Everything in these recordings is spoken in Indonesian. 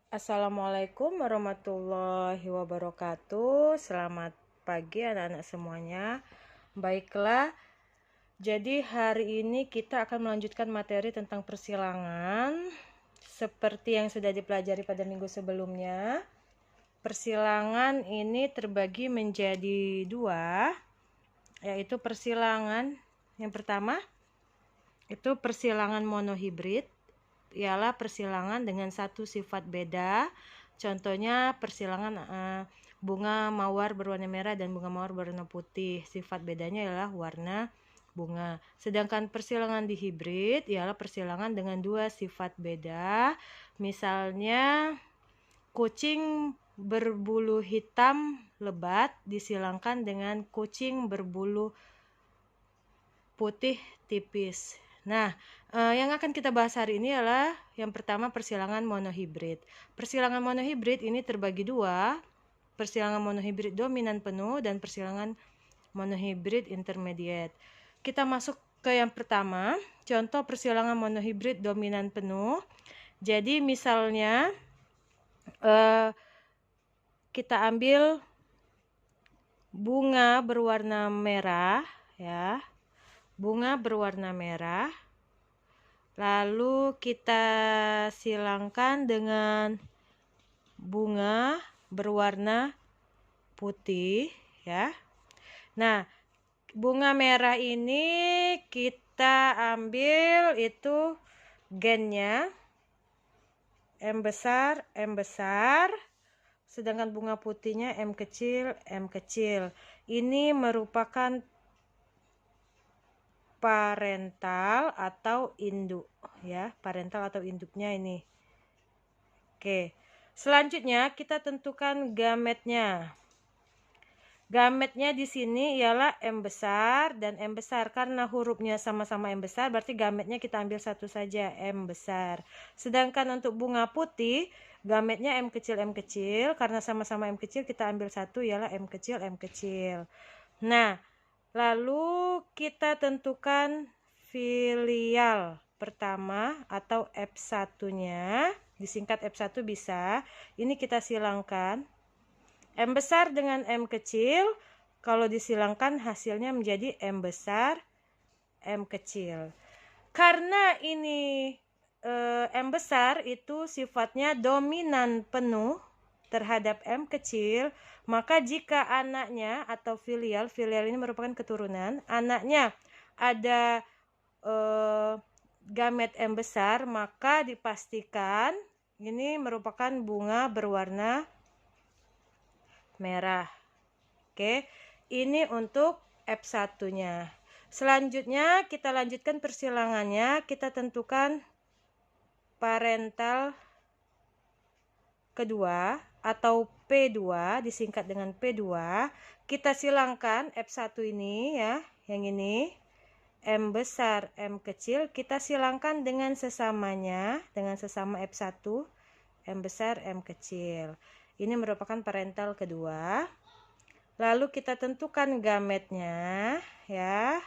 Assalamualaikum warahmatullahi wabarakatuh. Selamat pagi anak-anak semuanya. Baiklah, jadi hari ini kita akan melanjutkan materi tentang persilangan seperti yang sudah dipelajari pada minggu sebelumnya. Persilangan ini terbagi menjadi dua, yaitu persilangan yang pertama itu persilangan monohibrid, ialah persilangan dengan satu sifat beda. Contohnya persilangan bunga mawar berwarna merah dan bunga mawar berwarna putih. Sifat bedanya ialah warna bunga. Sedangkan persilangan dihibrid ialah persilangan dengan dua sifat beda. Misalnya kucing berbulu hitam lebat disilangkan dengan kucing berbulu putih tipis. Nah, yang akan kita bahas hari ini adalah yang pertama persilangan monohibrid. Persilangan monohibrid ini terbagi dua, persilangan monohibrid dominan penuh dan persilangan monohibrid intermediate. Kita masuk ke yang pertama, contoh persilangan monohibrid dominan penuh. Jadi misalnya kita ambil bunga berwarna merah, ya. Bunga berwarna merah, lalu kita silangkan dengan bunga berwarna putih, ya. Nah, bunga merah ini kita ambil itu gennya M besar, sedangkan bunga putihnya M kecil. Ini merupakan parental atau induk, ya, parental atau induknya ini. Oke, selanjutnya kita tentukan gametnya. Gametnya di sini ialah M besar dan M besar. Karena hurufnya sama-sama M besar, berarti gametnya kita ambil satu saja, M besar. Sedangkan untuk bunga putih, gametnya M kecil. Karena sama-sama M kecil, kita ambil satu, ialah M kecil. Nah, lalu kita tentukan filial pertama atau F1-nya, disingkat F1 bisa. Ini kita silangkan. M besar dengan M kecil, kalau disilangkan hasilnya menjadi M besar, M kecil. Karena ini M besar itu sifatnya dominan penuh terhadap M kecil, maka jika anaknya atau filial ini merupakan keturunan, anaknya ada gamet M besar, maka dipastikan ini merupakan bunga berwarna merah. Oke, ini untuk F1-nya. Selanjutnya kita lanjutkan persilangannya, kita tentukan parental kedua atau P2, disingkat dengan P2. Kita silangkan F1 ini, ya, yang ini M besar, M kecil, kita silangkan dengan sesamanya, dengan sesama F1, M besar, M kecil. Ini merupakan parental kedua. Lalu kita tentukan gametnya, ya.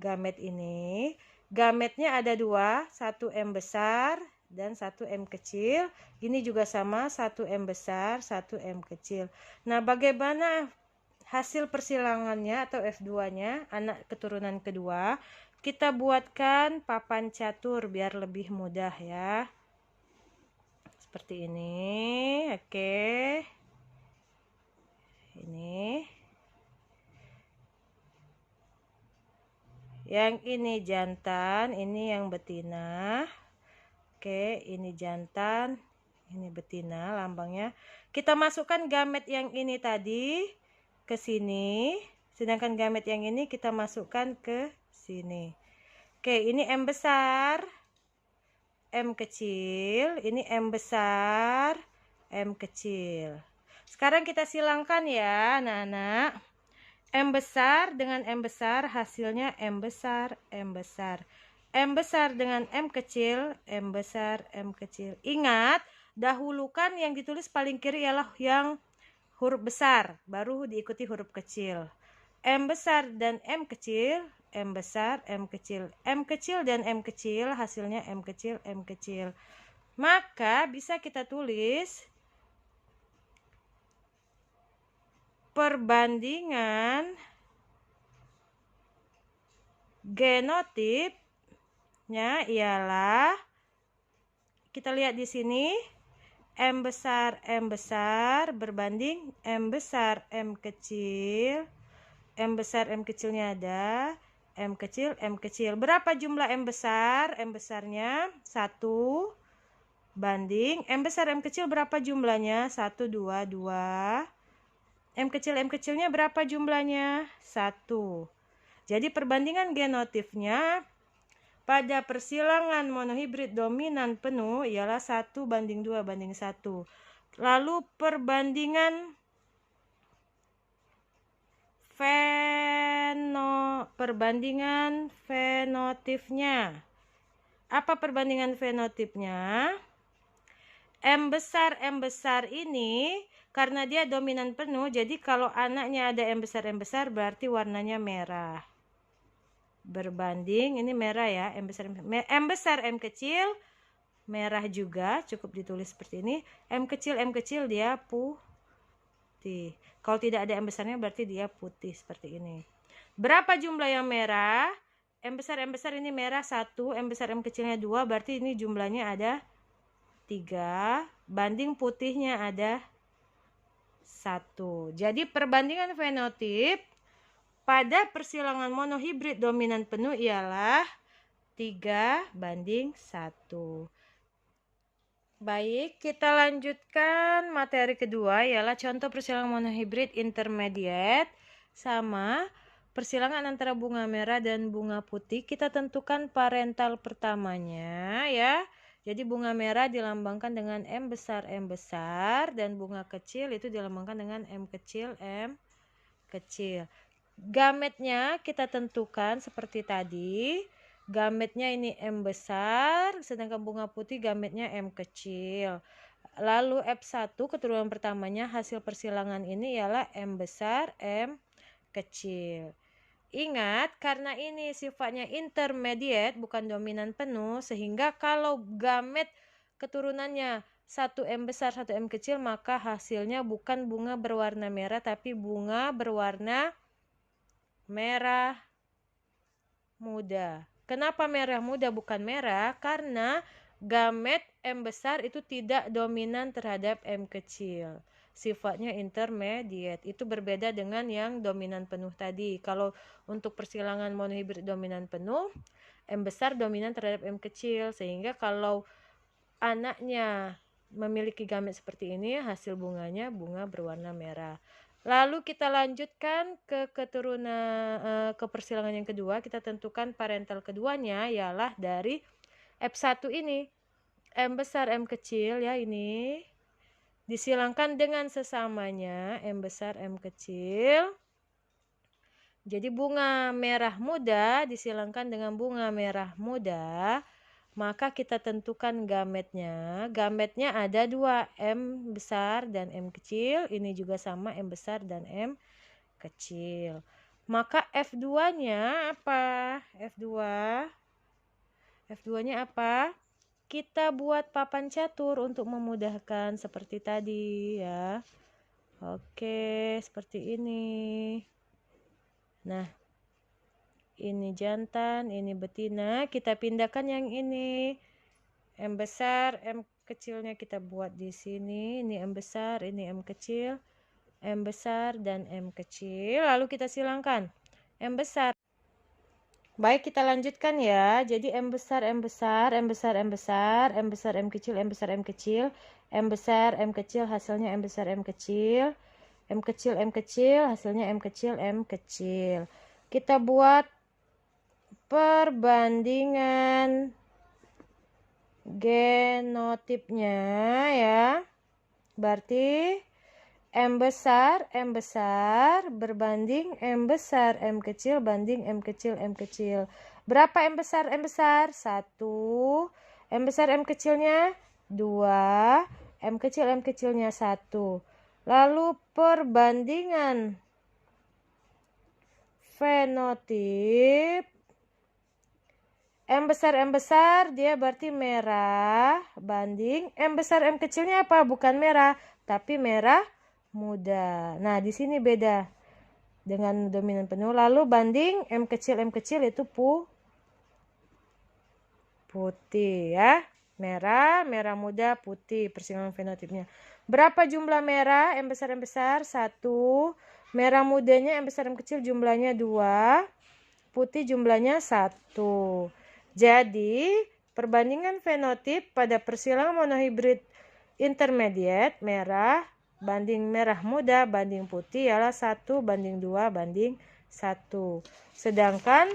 Gamet ini, gametnya ada dua, satu M besar dan satu M kecil. Ini juga sama, satu M besar, satu M kecil. Nah, bagaimana hasil persilangannya atau F2-nya, anak keturunan kedua? Kita buatkan papan catur biar lebih mudah, ya. Seperti ini. Oke. Ini. Yang ini jantan, ini yang betina. Oke, ini jantan, ini betina lambangnya. Kita masukkan gamet yang ini tadi ke sini, sedangkan gamet yang ini kita masukkan ke sini. Oke, ini M besar, M kecil, ini M besar, M kecil. Sekarang kita silangkan ya, anak-anak. M besar dengan M besar hasilnya M besar, M besar. M besar dengan M kecil, M besar, M kecil. Ingat, dahulukan yang ditulis paling kiri ialah yang huruf besar, baru diikuti huruf kecil. M besar dan M kecil, M besar, M kecil dan M kecil, hasilnya M kecil, M kecil. Maka bisa kita tulis perbandingan genotipnya ialah, kita lihat di sini, M besar berbanding M besar M kecil. M besar M kecilnya ada, M kecil M kecil. Berapa jumlah M besar? M besarnya 1 banding M besar M kecil berapa jumlahnya? 1, 2, 2. M kecilnya berapa jumlahnya? 1. Jadi perbandingan genotipnya pada persilangan monohibrid dominan penuh ialah 1 banding 2 banding 1. Lalu perbandingan fenotipnya. Apa perbandingan fenotipnya? M besar ini karena dia dominan penuh, jadi kalau anaknya ada M besar berarti warnanya merah. Berbanding, ini merah ya, M besar M kecil merah juga, cukup ditulis seperti ini. M kecil dia putih. Kalau tidak ada M besarnya berarti dia putih seperti ini. Berapa jumlah yang merah? M besar ini merah 1, M besar M kecilnya 2, berarti ini jumlahnya ada 3, banding putihnya ada 1. Jadi perbandingan fenotip pada persilangan monohibrid dominan penuh ialah 3 banding 1. Baik, kita lanjutkan materi kedua ialah contoh persilangan monohibrid intermediate. Sama persilangan antara bunga merah dan bunga putih, kita tentukan parental pertamanya ya. Jadi bunga merah dilambangkan dengan M besar dan bunga kecil itu dilambangkan dengan M kecil. Gametnya kita tentukan seperti tadi. Gametnya ini M besar, sedangkan bunga putih gametnya M kecil. Lalu F1 keturunan pertamanya hasil persilangan ini ialah M besar, M kecil. Ingat, karena ini sifatnya intermediate, bukan dominan penuh, sehingga kalau gamet keturunannya 1 M besar, 1 M kecil, maka hasilnya bukan bunga berwarna merah, tapi bunga berwarna merah muda. Kenapa merah muda bukan merah? Karena gamet M besar itu tidak dominan terhadap M kecil. Sifatnya intermediate. Itu berbeda dengan yang dominan penuh tadi. Kalau untuk persilangan monohibrid dominan penuh, M besar dominan terhadap M kecil. Sehingga kalau anaknya memiliki gamet seperti ini, hasil bunganya bunga berwarna merah. Lalu kita lanjutkan ke keturunan ke persilangan yang kedua. Kita tentukan parental keduanya ialah dari F1 ini. M besar M kecil ya, ini disilangkan dengan sesamanya M besar M kecil. Jadi bunga merah muda disilangkan dengan bunga merah muda. Maka kita tentukan gametnya. Gametnya ada 2, M besar dan M kecil. Ini juga sama, M besar dan M kecil. Maka F2-nya apa? F2-nya apa? Kita buat papan catur untuk memudahkan seperti tadi ya. Oke, seperti ini. Nah, ini jantan, ini betina. Kita pindahkan yang ini. M besar, M kecilnya kita buat di sini. Ini M besar, ini M kecil. M besar dan M kecil. Lalu kita silangkan. M besar. Baik, kita lanjutkan ya. Jadi M besar, M besar, M besar, M besar, M besar, M kecil, M besar, M kecil. M besar, M kecil, hasilnya M besar, M kecil. M kecil, M kecil, hasilnya M kecil, M kecil. Kita buat perbandingan genotipnya ya. Berarti M besar berbanding M besar M kecil banding M kecil M kecil. Berapa M besar? 1. M besar M kecilnya 2. M kecilnya 1. Lalu perbandingan fenotip M besar dia berarti merah banding M besar M kecilnya apa? Bukan merah, tapi merah muda. Nah, di sini beda dengan dominan penuh. Lalu banding M kecil itu putih ya. Merah muda, putih persimpangan fenotipnya. Berapa jumlah merah M besar 1. Merah mudanya M besar M kecil jumlahnya 2. Putih jumlahnya 1. Jadi, perbandingan fenotip pada persilangan monohibrid intermediate merah banding merah muda banding putih ialah 1 banding 2 banding 1. Sedangkan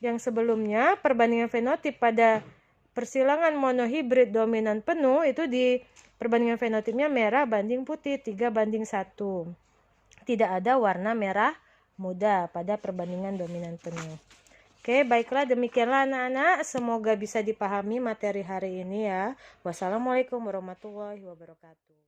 yang sebelumnya perbandingan fenotip pada persilangan monohibrid dominan penuh itu di perbandingan fenotipnya merah banding putih 3 banding 1. Tidak ada warna merah muda pada perbandingan dominan penuh. Oke, baiklah demikianlah anak-anak. Semoga bisa dipahami materi hari ini ya. Wassalamualaikum warahmatullahi wabarakatuh.